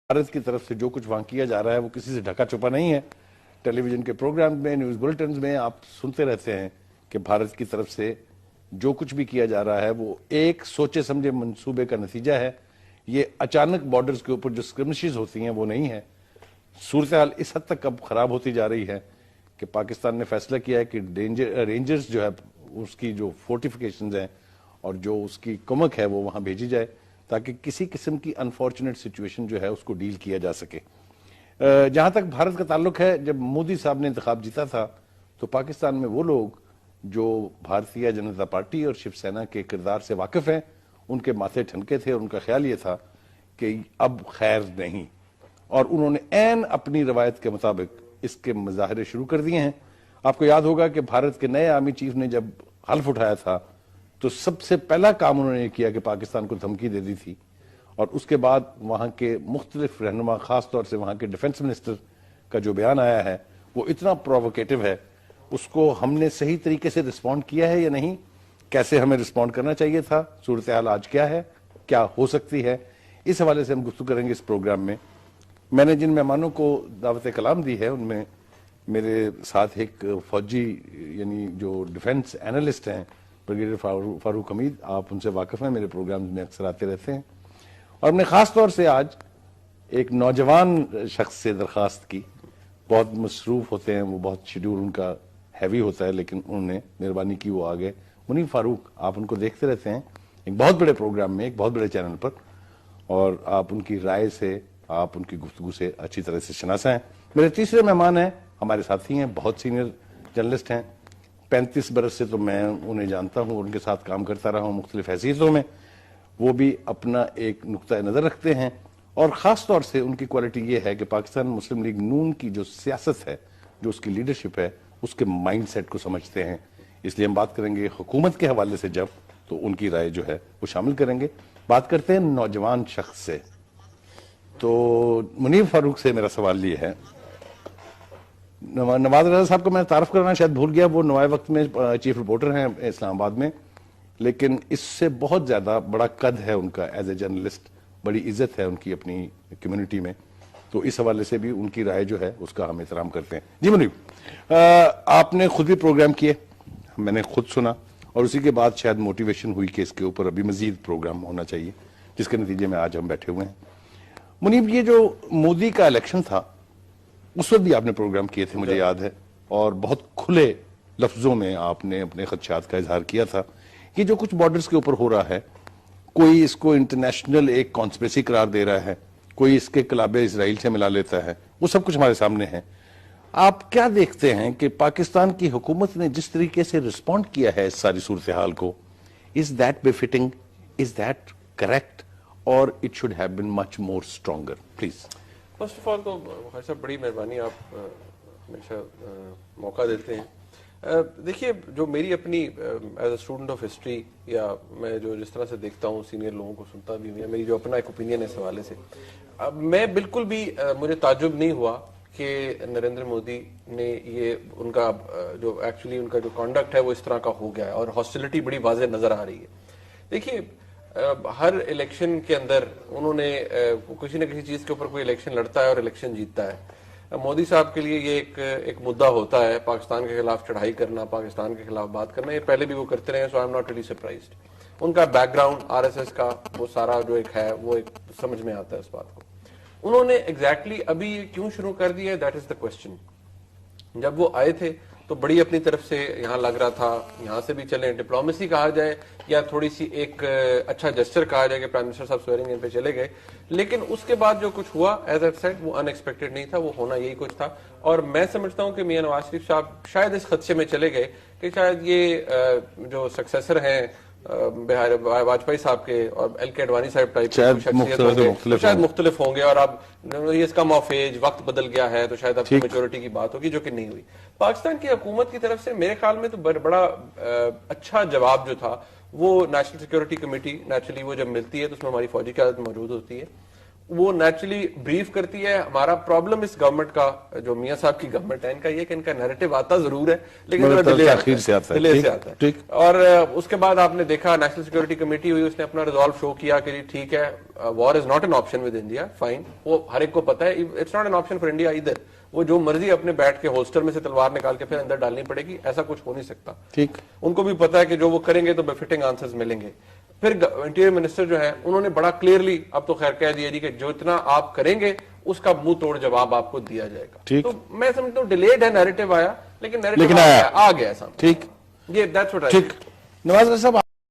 بھارت کی طرف سے جو کچھ وہاں کیا جا رہا ہے وہ کسی سے ڈھکا چھپا نہیں ہے. ٹیلی ویژن کے پروگرام میں، نیوز بلٹنز میں آپ سنتے رہتے ہیں کہ بھارت کی طرف سے جو کچھ بھی کیا جا رہا ہے وہ ایک سوچے سمجھے منصوبے کا نتیجہ ہے. یہ اچانک بارڈرز کے اوپر جو اسکرمشز ہوتی ہیں وہ نہیں ہے. صورتحال اس حد تک اب خراب ہوتی جا رہی ہے کہ پاکستان نے فیصلہ کیا ہے کہ رینجرز جو ہے اس کی جو فورٹیفیکیشنز ہیں اور جو اس کی کمک ہے وہ وہاں بھیجی جائے تاکہ کسی قسم کی انفارچونیٹ سچویشن جو ہے اس کو ڈیل کیا جا سکے. جہاں تک بھارت کا تعلق ہے، جب مودی صاحب نے انتخاب جیتا تھا تو پاکستان میں وہ لوگ جو بھارتیہ جنتا پارٹی اور شیو سینا کے کردار سے واقف ہیں ان کے ماتھے ٹھنکے تھے اور ان کا خیال یہ تھا کہ اب خیر نہیں، اور انہوں نے عین اپنی روایت کے مطابق اس کے مظاہرے شروع کر دیے ہیں. آپ کو یاد ہوگا کہ بھارت کے نئے آرمی چیف نے جب حلف اٹھایا تھا تو سب سے پہلا کام انہوں نے کیا کہ پاکستان کو دھمکی دے دی تھی، اور اس کے بعد وہاں کے مختلف رہنما، خاص طور سے وہاں کے ڈیفنس منسٹر کا جو بیان آیا ہے وہ اتنا پرووکیٹو ہے. اس کو ہم نے صحیح طریقے سے رسپونڈ کیا ہے یا نہیں، کیسے ہمیں رسپونڈ کرنا چاہیے تھا، صورتحال آج کیا ہے، کیا ہو سکتی ہے، اس حوالے سے ہم گفتگو کریں گے اس پروگرام میں. میں نے جن مہمانوں کو دعوت کلام دی ہے ان میں میرے ساتھ ایک فوجی یعنی جو ڈیفنس اینالسٹ ہیں بریگیڈیئر فاروق حمید، آپ ان سے واقف ہیں، میرے پروگرامز میں اکثر آتے رہتے ہیں. اور ہم نے خاص طور سے آج ایک نوجوان شخص سے درخواست کی، بہت مصروف ہوتے ہیں وہ، بہت شیڈول ان کا ہیوی ہوتا ہے، لیکن انہوں نے مہربانی کی وہ آ گئے. منیب فاروق، آپ ان کو دیکھتے رہتے ہیں ایک بہت بڑے پروگرام میں، ایک بہت بڑے چینل پر، اور آپ ان کی رائے سے، آپ ان کی گفتگو سے اچھی طرح سے شناسا ہیں. میرے تیسرے مہمان ہیں، ہمارے ساتھی ہیں، بہت سینئر جرنلسٹ ہیں، 35 برس سے تو میں انہیں جانتا ہوں اور ان کے ساتھ کام کرتا رہا ہوں مختلف حیثیتوں میں. وہ بھی اپنا ایک نقطہ نظر رکھتے ہیں اور خاص طور سے ان کی کوالٹی یہ ہے کہ پاکستان مسلم لیگ نون کی جو سیاست ہے، جو اس کی لیڈرشپ ہے، اس کے مائنڈ سیٹ کو سمجھتے ہیں. اس لیے ہم بات کریں گے حکومت کے حوالے سے جب، تو ان کی رائے جو ہے وہ شامل کریں گے. بات کرتے ہیں نوجوان شخص سے. تو منیب فاروق سے میرا سوال یہ ہے، نواز رضا صاحب کو میں تعارف کرانا شاید بھول گیا، وہ نوائے وقت میں چیف رپورٹر ہیں اسلام آباد میں، لیکن اس سے بہت زیادہ بڑا قد ہے ان کا ایز اے جرنلسٹ، بڑی عزت ہے ان کی اپنی کمیونٹی میں. تو اس حوالے سے بھی ان کی رائے جو ہے اس کا ہم احترام کرتے ہیں. جی منیب، آپ نے خود بھی پروگرام کیے، میں نے خود سنا، اور اسی کے بعد شاید موٹیویشن ہوئی کہ اس کے اوپر ابھی مزید پروگرام ہونا چاہیے، جس کے نتیجے میں آج ہم بیٹھے ہوئے ہیں. منیب، یہ جو مودی کا الیکشن تھا اس وقت بھی آپ نے پروگرام کیے تھے مجھے یاد ہے، اور بہت کھلے لفظوں میں آپ نے اپنے خدشات کا اظہار کیا تھا. یہ جو کچھ بارڈرز کے اوپر ہو رہا ہے، کوئی اس کو انٹرنیشنل ایک کانسپریسی قرار دے رہا ہے، کوئی اس کے کلاب اسرائیل سے ملا لیتا ہے، وہ سب کچھ ہمارے سامنے ہے. آپ کیا دیکھتے ہیں کہ پاکستان کی حکومت نے جس طریقے سے رسپونڈ کیا ہے اس ساری صورتحال کو، is that befitting, is that correct, اور it should have been much more stronger? Please. First of all تو خیر صاحب بڑی مہربانی، آپ ہمیشہ موقع دیتے ہیں. دیکھیے، جو میری اپنی as a student of history, یا میں جو جس طرح سے دیکھتا ہوں، سینئر لوگوں کو سنتا بھی ہوں، میری جو اپنا ایک اوپینین ہے اس حوالے سے، میں بالکل بھی مجھے تعجب نہیں ہوا کہ نریندر مودی نے یہ ان کا جو ایکچولی ان کا جو کانڈکٹ ہے وہ اس طرح کا ہو گیا ہے، اور ہاسٹیلٹی بڑی واضح نظر آ رہی ہے. دیکھیے، ہر الیکشن کے اندر انہوں نے کسی نہ کسی چیز کے اوپر کوئی الیکشن لڑتا ہے اور الیکشن جیتتا ہے. مودی صاحب کے لیے یہ ایک مدعا ہوتا ہے پاکستان کے خلاف چڑھائی کرنا، پاکستان کے خلاف بات کرنا. یہ پہلے بھی وہ کرتے رہے ہیں، so I am not really surprised. ان کا background R S S کا وہ سارا جو ایک ہے وہ ایک سمجھ میں آتا ہے اس بات کو. انہوں نے ایگزیکٹلی ابھی یہ کیوں شروع کر دیا ہے، دیٹ از دا کوشچن. جب وہ آئے تھے تو بڑی اپنی طرف سے یہاں لگ رہا تھا یہاں سے بھی چلیں، ڈپلومیسی کہا جائے یا تھوڑی سی ایک اچھا جسچر کہا جائے کہ پرائم منسٹر صاحب سویرنگ ان پہ چلے گئے. لیکن اس کے بعد جو کچھ ہوا، ایز اے سیڈ، وہ ان ایکسپیکٹڈ نہیں تھا، وہ ہونا یہی کچھ تھا. اور میں سمجھتا ہوں کہ میاں نواز شریف صاحب شاید اس خدشے میں چلے گئے کہ شاید یہ جو سکسیسر ہیں واجپئی صاحب کے اور ایل کے اڈوانی صاحب ٹائپ شاید مختلف ہوں گے، اور اب یہ اس کا موفیج وقت بدل گیا ہے تو شاید اب میچورٹی کی بات ہوگی، جو کہ نہیں ہوئی. پاکستان کی حکومت کی طرف سے میرے خیال میں تو بڑا اچھا جواب جو تھا وہ نیشنل سیکیورٹی کمیٹی، نیچرلی وہ جب ملتی ہے تو اس میں ہماری فوجی قیادت موجود ہوتی ہے، وہ نیچرلی بریف کرتی ہے. ہمارا پرابلم اس گورنمنٹ کا, جو میاں صاحب کی گورنمنٹ ہے, ان کا یہ کہ ان کا نیریٹو آتا ضرور ہے لیکن تاخیر سے آتا ہے. اور اس کے بعد آپ نے دیکھا نیشنل سیکورٹی کمیٹی ہوئی, اس نے اپنا ریزالو شو کیا کہ جی ٹھیک ہے, war is not an option with India, fine. وہ ہر ایک کو پتا ہے it's not an option for India ادھر. وہ جو مرضی اپنے بیٹھ کے ہولسٹر میں سے تلوار نکال کے پھر اندر ڈالنی پڑے گی, ایسا کچھ ہو نہیں سکتا. ٹھیک, ان کو بھی پتا ہے کہ جو وہ کریں گے تو بفٹنگ آنسرز ملیں گے. پھر انٹیریئر منسٹر جو ہیں انہوں نے بڑا کلیئرلی اب تو خیر کہہ دیا جی کہ جو اتنا آپ کریں گے اس کا منہ توڑ جواب آپ کو دیا جائے گا. تو میں سمجھتا ہوں ڈیلیڈ ہے نیریٹو آیا, لیکن نیریٹو آ گیا سامنے. ٹھیک, یہ دیٹس واٹ آئی. ٹھیک. نواز صاحب